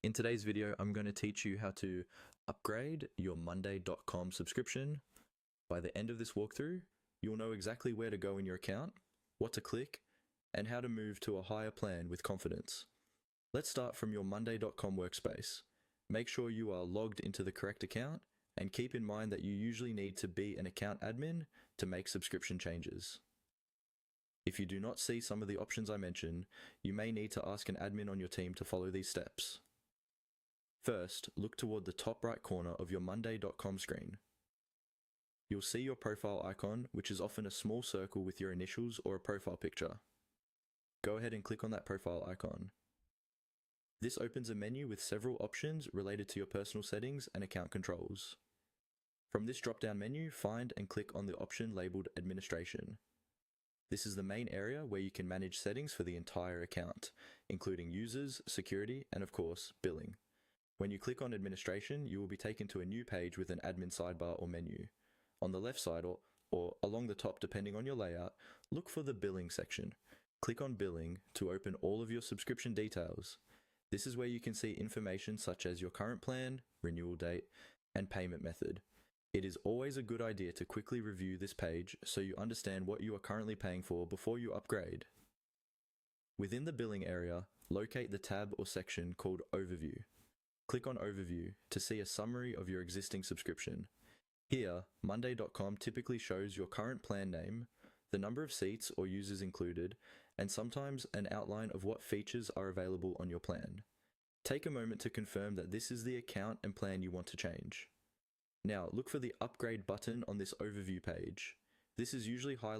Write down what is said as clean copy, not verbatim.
In today's video, I'm going to teach you how to upgrade your monday.com subscription. By the end of this walkthrough, you'll know exactly where to go in your account, what to click, and how to move to a higher plan with confidence. Let's start from your monday.com workspace. Make sure you are logged into the correct account, and keep in mind that you usually need to be an account admin to make subscription changes. If you do not see some of the options I mentioned, you may need to ask an admin on your team to follow these steps. First, look toward the top right corner of your monday.com screen. You'll see your profile icon, which is often a small circle with your initials or a profile picture. Go ahead and click on that profile icon. This opens a menu with several options related to your personal settings and account controls. From this drop-down menu, find and click on the option labeled Administration. This is the main area where you can manage settings for the entire account, including users, security, and of course, billing. When you click on Administration, you will be taken to a new page with an admin sidebar or menu. On the left side or along the top depending on your layout, look for the Billing section. Click on Billing to open all of your subscription details. This is where you can see information such as your current plan, renewal date, and payment method. It is always a good idea to quickly review this page so you understand what you are currently paying for before you upgrade. Within the Billing area, locate the tab or section called Overview. Click on Overview to see a summary of your existing subscription. Here, monday.com typically shows your current plan name, the number of seats or users included, and sometimes an outline of what features are available on your plan. Take a moment to confirm that this is the account and plan you want to change. Now, look for the Upgrade button on this overview page. This is usually highlighted